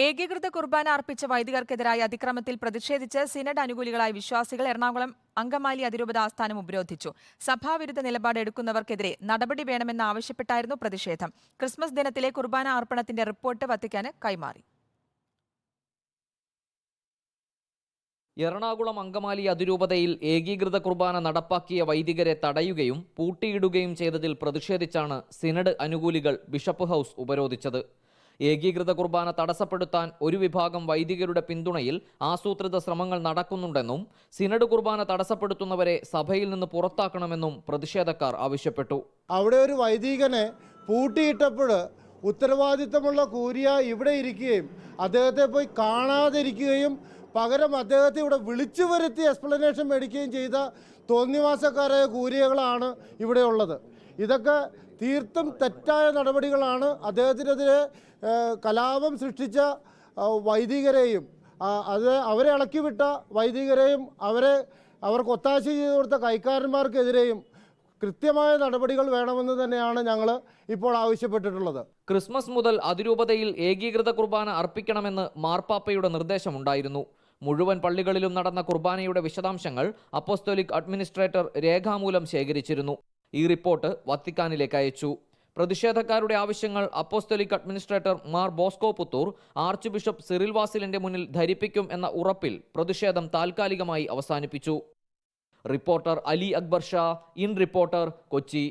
ഏകീകൃത കുർബാന അർപ്പിച്ച വൈദികർക്കെതിരായ അതിക്രമത്തിൽ പ്രതിഷേധിച്ച് സിനഡ് അനുകൂലികളായ വിശ്വാസികൾ എറണാകുളം അങ്കമാലി അതിരൂപത ആസ്ഥാനം ഉപരോധിച്ചു. സഭാവിരുദ്ധ നിലപാട് എടുക്കുന്നവർക്കെതിരെ നടപടി വേണമെന്നാവശ്യപ്പെട്ടായിരുന്നു പ്രതിഷേധം. ക്രിസ്മസ് ദിനത്തിലെ കുർബാന അർപ്പണത്തിന്റെ റിപ്പോർട്ട് വത്തിക്കാന് കൈമാറി. എറണാകുളം അങ്കമാലി അതിരൂപതയിൽ ഏകീകൃത കുർബാന നടപ്പാക്കിയ വൈദികരെ തടയുകയും പൂട്ടിയിടുകയും ചെയ്തതിൽ പ്രതിഷേധിച്ചാണ് സിനഡ് അനുകൂലികൾ ബിഷപ്പ് ഹൗസ് ഉപരോധിച്ചത്. ഏകീകൃത കുർബാന തടസ്സപ്പെടുത്താൻ ഒരു വിഭാഗം വൈദികരുടെ പിന്തുണയിൽ ആസൂത്രിത ശ്രമങ്ങൾ നടക്കുന്നുണ്ടെന്നും സിനഡ് കുർബാന തടസ്സപ്പെടുത്തുന്നവരെ സഭയിൽ നിന്ന് പുറത്താക്കണമെന്നും പ്രതിഷേധക്കാർ ആവശ്യപ്പെട്ടു. അവിടെ ഒരു വൈദികനെ പൂട്ടിയിട്ടപ്പോൾ ഉത്തരവാദിത്തമുള്ള കൂരിയ ഇവിടെ ഇരിക്കുകയും അദ്ദേഹത്തെ പോയി കാണാതിരിക്കുകയും പകരം അദ്ദേഹത്തെ ഇവിടെ വിളിച്ചു വരുത്തി എക്സ്പ്ലനേഷൻ മേടിക്കുകയും ചെയ്ത തോന്നിവാസക്കാരായ കൂരിയകളാണ് ഇവിടെ ഉള്ളത്. ഇതൊക്കെ തീർത്തും തെറ്റായ നടപടികളാണ്. അദ്ദേഹത്തിനെതിരെ കലാപം സൃഷ്ടിച്ച വൈദികരെയും അവരെ ഇളക്കിവിട്ട വൈദികരെയും അവർക്ക് ഒത്താശ ചെയ്തു കൊടുത്ത കൈക്കാരന്മാർക്കെതിരെയും കൃത്യമായ നടപടികൾ വേണമെന്ന് തന്നെയാണ് ഞങ്ങൾ ഇപ്പോൾ ആവശ്യപ്പെട്ടിട്ടുള്ളത്. ക്രിസ്മസ് മുതൽ അതിരൂപതയിൽ ഏകീകൃത കുർബാന അർപ്പിക്കണമെന്ന് മാർപ്പാപ്പയുടെ നിർദ്ദേശമുണ്ടായിരുന്നു. മുഴുവൻ പള്ളികളിലും നടന്ന കുർബാനയുടെ വിശദാംശങ്ങൾ അപ്പോസ്തോലിക് അഡ്മിനിസ്ട്രേറ്റർ രേഖാമൂലം ശേഖരിച്ചിരുന്നു. ഈ റിപ്പോർട്ട് വത്തിക്കാനിലേക്ക് അയച്ചു. പ്രതിഷേധക്കാരുടെ ആവശ്യങ്ങൾ apostolic administrator Mar Bosco Puthur archbishop Cyril വാസിലിന്റെ മുന്നിൽ ധരിപ്പിക്കും എന്ന ഉറപ്പിൽ പ്രതിഷേധം താൽക്കാലികമായി അവസാനിപ്പിച്ചു. Reporter Ali Akbar Shah, in reporter, Kochi.